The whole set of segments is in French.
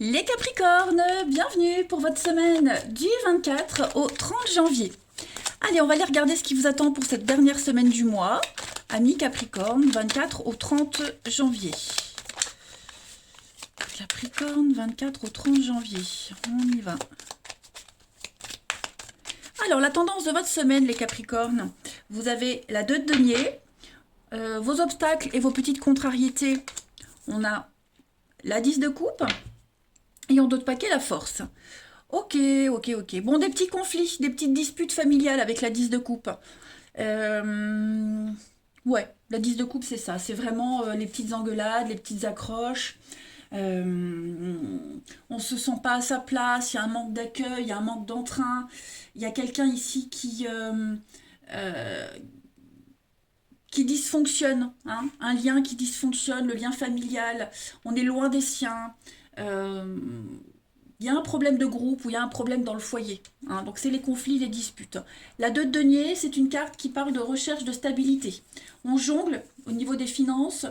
Les Capricornes, bienvenue pour votre semaine du 24 au 30 janvier. Allez, on va aller regarder ce qui vous attend pour cette dernière semaine du mois. Amis Capricorne, 24 au 30 janvier. Capricorne, 24 au 30 janvier. On y va. Alors, la tendance de votre semaine, les Capricornes, vous avez la 2 de denier, vos obstacles et vos petites contrariétés. On a la 10 de coupe. Et en d'autres paquets, la force. Ok. Bon, des petits conflits, des petites disputes familiales avec la 10 de coupe. Ouais, la 10 de coupe, c'est ça. C'est vraiment les petites engueulades, les petites accroches. On se sent pas à sa place, il y a un manque d'accueil, il y a un manque d'entrain. Il y a quelqu'un ici euh, qui dysfonctionne, hein, un lien qui dysfonctionne, le lien familial. On est loin des siens. Euh, il y a un problème de groupe ou il y a un problème dans le foyer, hein. Donc c'est les conflits, les disputes. La 2 de denier, c'est une carte qui parle de recherche de stabilité. On jongle au niveau des finances,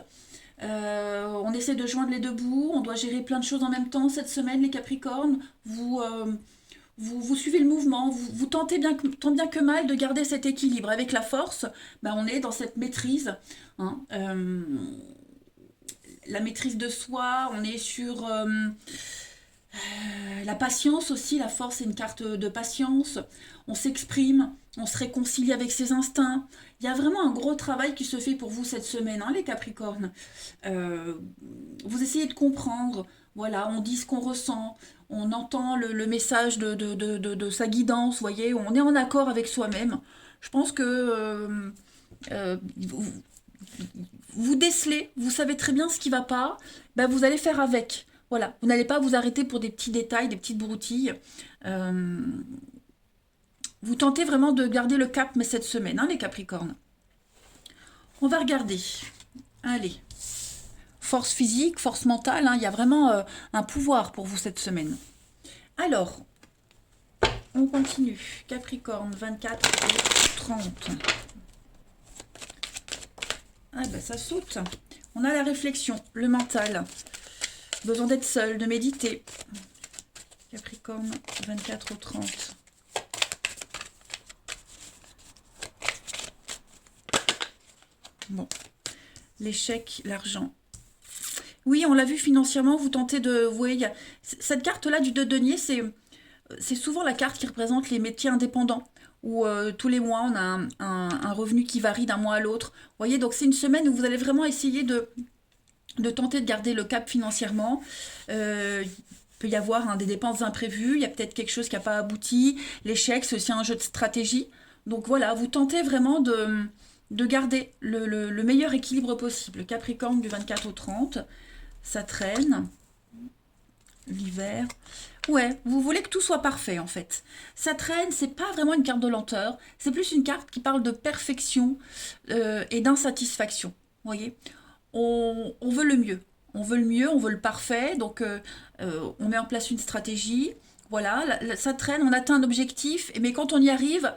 on essaie de joindre les deux bouts, on doit gérer plein de choses en même temps cette semaine, les Capricornes. Vous suivez le mouvement, vous tentez tant bien que mal de garder cet équilibre. Avec la force, ben on est dans cette maîtrise, hein. La maîtrise de soi, on est sur la patience aussi. La force, c'est une carte de patience. On s'exprime, on se réconcilie avec ses instincts. Il y a vraiment un gros travail qui se fait pour vous cette semaine, hein, les Capricornes. Euh, vous essayez de comprendre. Voilà, on dit ce qu'on ressent, on entend le message de sa guidance, vous voyez, on est en accord avec soi-même. Je pense que vous, vous décelez, vous savez très bien ce qui ne va pas, ben vous allez faire avec. Voilà, vous n'allez pas vous arrêter pour des petits détails, des petites broutilles. Euh, vous tentez vraiment de garder le cap, mais cette semaine, hein, les Capricornes. On va regarder. Allez, force physique, force mentale, hein, il y a vraiment un pouvoir pour vous cette semaine. Alors, on continue. Capricorne, 24 et 30. Ah ben ça saute. On a la réflexion, le mental. Besoin d'être seul, de méditer. Capricorne, 24 au 30. Bon. L'échec, l'argent. Oui, on l'a vu financièrement, vous tentez de... Vous voyez, cette carte-là du 2 de denier, c'est souvent la carte qui représente les métiers indépendants, où tous les mois, on a un revenu qui varie d'un mois à l'autre. Vous voyez, donc c'est une semaine où vous allez vraiment essayer de tenter de garder le cap financièrement. Il peut y avoir, hein, des dépenses imprévues, il y a peut-être quelque chose qui n'a pas abouti. L'échec, c'est aussi un jeu de stratégie. Donc voilà, vous tentez vraiment de garder le meilleur équilibre possible. Capricorne du 24 au 30, ça traîne. L'hiver. Ouais, vous voulez que tout soit parfait en fait. Ça traîne, c'est pas vraiment une carte de lenteur, c'est plus une carte qui parle de perfection et d'insatisfaction. Vous voyez, on veut le mieux. On veut le mieux, on veut le parfait, donc on met en place une stratégie. Voilà, ça traîne, on atteint un objectif, mais quand on y arrive,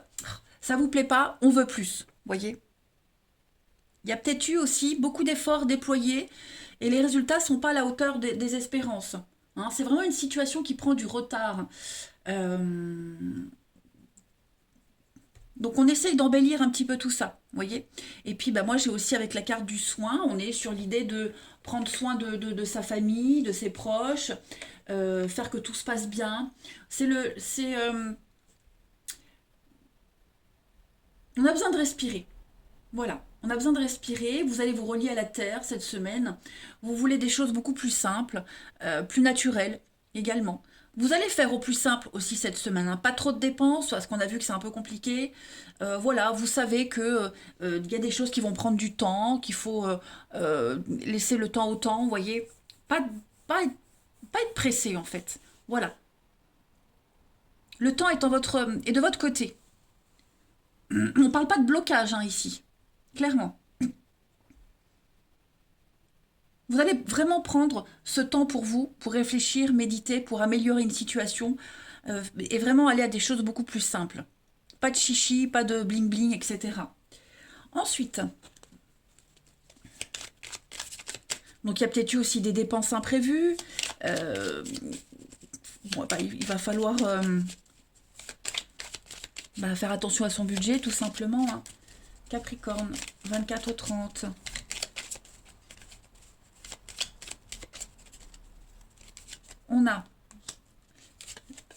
ça vous plaît pas, on veut plus. Vous voyez, il y a peut-être eu aussi beaucoup d'efforts déployés et les résultats ne sont pas à la hauteur des espérances, hein. C'est vraiment une situation qui prend du retard. Euh, donc on essaye d'embellir un petit peu tout ça, vous voyez. Et puis bah, moi j'ai aussi avec la carte du soin, on est sur l'idée de prendre soin de sa famille, de ses proches, faire que tout se passe bien. On a besoin de respirer. Voilà, on a besoin de respirer, vous allez vous relier à la terre cette semaine, vous voulez des choses beaucoup plus simples, plus naturelles également. Vous allez faire au plus simple aussi cette semaine, hein. Pas trop de dépenses parce qu'on a vu que c'est un peu compliqué. Voilà, vous savez que il y a des choses qui vont prendre du temps, qu'il faut laisser le temps au temps, vous voyez. Pas, pas, pas être pressé en fait. Voilà, le temps est de votre côté. On ne parle pas de blocage, hein, ici, clairement. Vous allez vraiment prendre ce temps pour vous, pour réfléchir, méditer, pour améliorer une situation et vraiment aller à des choses beaucoup plus simples. Pas de chichi, pas de bling bling, etc. Ensuite, donc il y a peut-être eu aussi des dépenses imprévues. Euh, bon, bah, il va falloir faire attention à son budget, tout simplement. Hein. Capricorne, 24 au 30. On a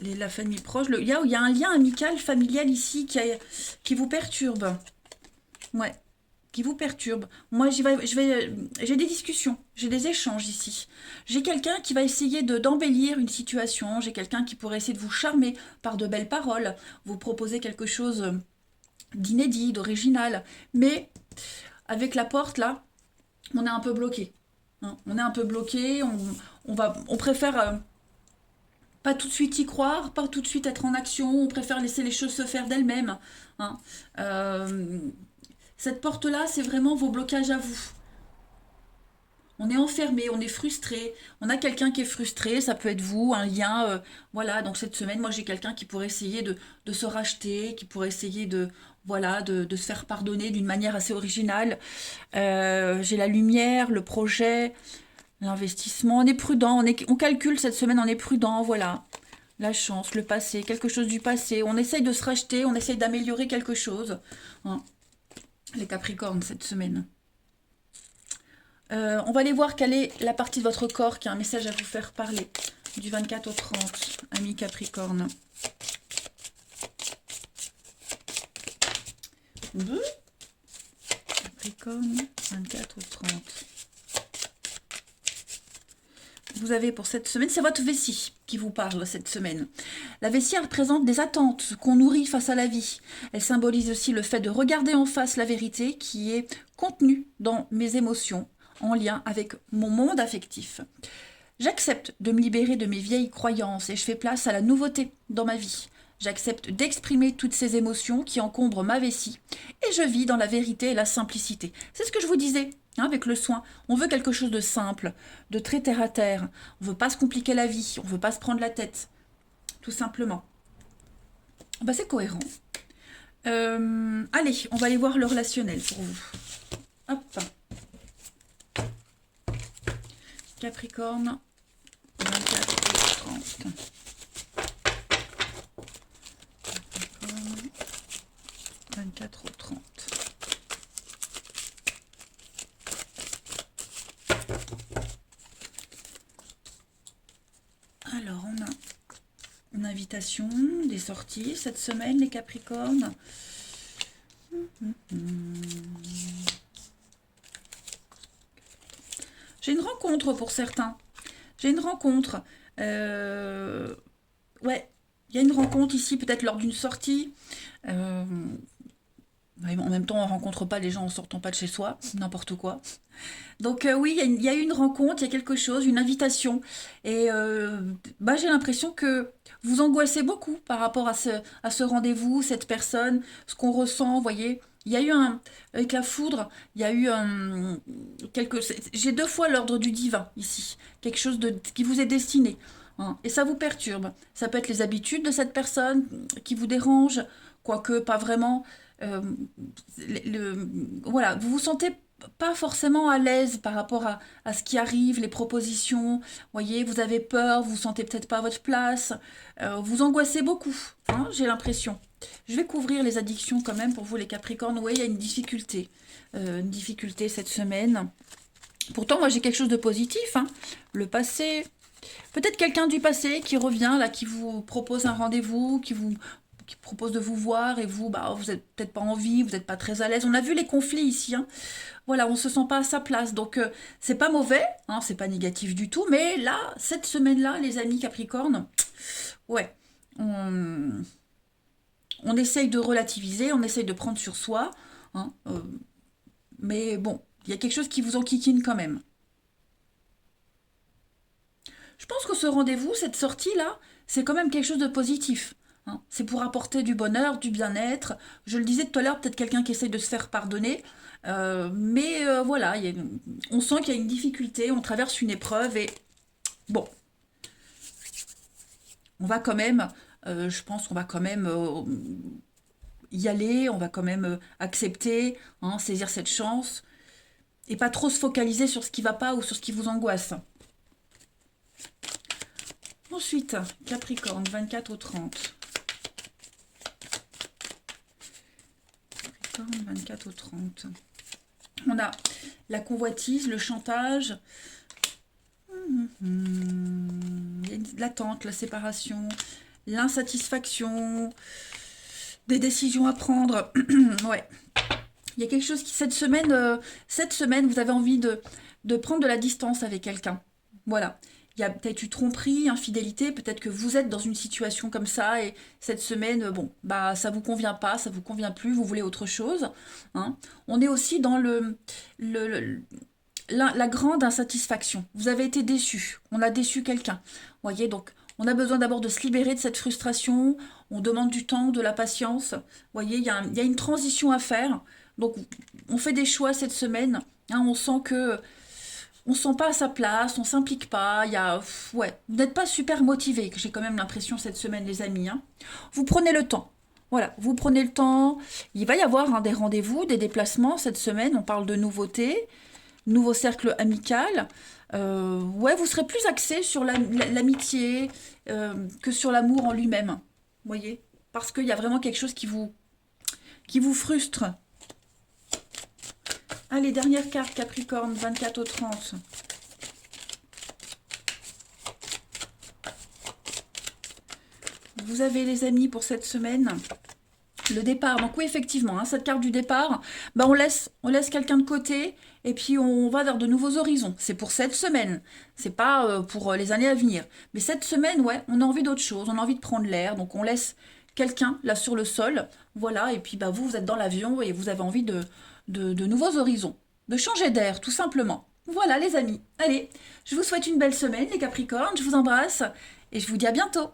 la famille proche. Il y a un lien amical, familial ici qui vous perturbe. Ouais, qui vous perturbe. Moi, j'ai des discussions, j'ai des échanges ici. J'ai quelqu'un qui va essayer d'embellir une situation. J'ai quelqu'un qui pourrait essayer de vous charmer par de belles paroles, vous proposer quelque chose d'inédit, d'original. Mais avec la porte là, on est un peu bloqué. Hein. On est un peu bloqué. On préfère pas tout de suite y croire, pas tout de suite être en action. On préfère laisser les choses se faire d'elles-mêmes. Hein. Euh, cette porte-là, c'est vraiment vos blocages à vous. On est enfermé, on est frustré, on a quelqu'un qui est frustré, ça peut être vous, un lien, voilà, donc cette semaine, moi j'ai quelqu'un qui pourrait essayer de se racheter, qui pourrait essayer voilà, de se faire pardonner d'une manière assez originale. J'ai la lumière, le projet, l'investissement, on est prudent, on calcule cette semaine, on est prudent, voilà. La chance, le passé, quelque chose du passé, on essaye de se racheter, on essaye d'améliorer quelque chose. Hein. Les Capricornes cette semaine. On va aller voir quelle est la partie de votre corps qui a un message à vous faire parler. Du 24 au 30, ami Capricorne. Capricorne, 24 au 30. Vous avez pour cette semaine, c'est votre vessie qui vous parle cette semaine. La vessie, elle représente des attentes qu'on nourrit face à la vie. Elle symbolise aussi le fait de regarder en face la vérité qui est contenue dans mes émotions, en lien avec mon monde affectif. J'accepte de me libérer de mes vieilles croyances et je fais place à la nouveauté dans ma vie. J'accepte d'exprimer toutes ces émotions qui encombrent ma vessie et je vis dans la vérité et la simplicité. C'est ce que je vous disais hein, avec le soin. On veut quelque chose de simple, de très terre à terre. On ne veut pas se compliquer la vie, on ne veut pas se prendre la tête, tout simplement. C'est cohérent. Allez, on va aller voir le relationnel pour vous. Hop. Capricorne, 24 et 30. Capricorne, 24 au 30. Alors, on a une invitation, des sorties cette semaine, les Capricornes. J'ai une rencontre pour certains. J'ai une rencontre. Ouais, il y a une rencontre ici, peut-être lors d'une sortie. En même temps, on ne rencontre pas les gens en sortant pas de chez soi, n'importe quoi. Donc oui, il y a eu une rencontre, il y a quelque chose, une invitation. Et j'ai l'impression que vous angoissez beaucoup par rapport à ce rendez-vous, cette personne, ce qu'on ressent, vous voyez. Il y a eu avec la foudre, il y a eu j'ai deux fois l'ordre du divin ici, quelque chose qui vous est destiné. Hein, et ça vous perturbe. Ça peut être les habitudes de cette personne qui vous dérange, quoique pas vraiment. Euh, voilà, vous vous sentez pas forcément à l'aise par rapport à ce qui arrive, les propositions. Voyez, vous avez peur, vous vous sentez peut-être pas à votre place, vous angoissez beaucoup, hein, j'ai l'impression. Je vais couvrir les addictions quand même pour vous les Capricornes. Oui, il y a une difficulté cette semaine. Pourtant, moi j'ai quelque chose de positif, hein. Le passé, peut-être quelqu'un du passé qui revient là, qui vous propose un rendez-vous, qui propose de vous voir et vous, vous n'êtes peut-être pas envie, vous n'êtes pas très à l'aise. On a vu les conflits ici, hein. Voilà, on se sent pas à sa place. Donc c'est pas mauvais, hein, c'est pas négatif du tout. Mais là, cette semaine-là, les amis Capricorne, ouais, on essaye de relativiser, on essaye de prendre sur soi, hein, mais bon, il y a quelque chose qui vous enquiquine quand même. Je pense que ce rendez-vous, cette sortie-là, c'est quand même quelque chose de positif. Hein. C'est pour apporter du bonheur, du bien-être. Je le disais tout à l'heure, peut-être quelqu'un qui essaye de se faire pardonner. Mais voilà, on sent qu'il y a une difficulté, on traverse une épreuve et bon, on va quand même, je pense qu'on va quand même y aller, on va quand même accepter, hein, saisir cette chance et pas trop se focaliser sur ce qui va pas ou sur ce qui vous angoisse. Ensuite, Capricorne, 24 au 30. Capricorne, 24 au 30. On a la convoitise, le chantage, l'attente, la séparation, l'insatisfaction, des décisions à prendre. Ouais. Il y a quelque chose qui, cette semaine, vous avez envie de prendre de la distance avec quelqu'un. Voilà. Il y a peut-être eu tromperie, infidélité, peut-être que vous êtes dans une situation comme ça et cette semaine, bon, bah ça vous convient pas, ça vous convient plus, vous voulez autre chose. Hein. On est aussi dans la grande insatisfaction. Vous avez été déçu, on a déçu quelqu'un. Vous voyez, donc on a besoin d'abord de se libérer de cette frustration, on demande du temps, de la patience. Vous voyez, il y a une transition à faire. Donc on fait des choix cette semaine, hein, on sent que on se sent pas à sa place, on s'implique pas, ouais, vous n'êtes pas super motivé, j'ai quand même l'impression cette semaine les amis. Hein. Vous prenez le temps. Voilà, vous prenez le temps. Il va y avoir des rendez-vous, des déplacements cette semaine, on parle de nouveautés, nouveau cercle amical. Ouais, vous serez plus axé sur l'amitié que sur l'amour en lui-même. Vous voyez? Parce qu'il y a vraiment quelque chose qui vous frustre. Allez, dernière carte, Capricorne, 24 au 30. Vous avez les amis pour cette semaine. Le départ, donc oui, effectivement, hein, cette carte du départ, bah on laisse quelqu'un de côté et puis on va vers de nouveaux horizons. C'est pour cette semaine, c'est pas pour les années à venir. Mais cette semaine, ouais, on a envie d'autre chose, on a envie de prendre l'air, donc on laisse quelqu'un là sur le sol, voilà, et puis bah vous êtes dans l'avion et vous avez envie de nouveaux horizons, de changer d'air, tout simplement. Voilà les amis, allez, je vous souhaite une belle semaine les Capricornes, je vous embrasse et je vous dis à bientôt.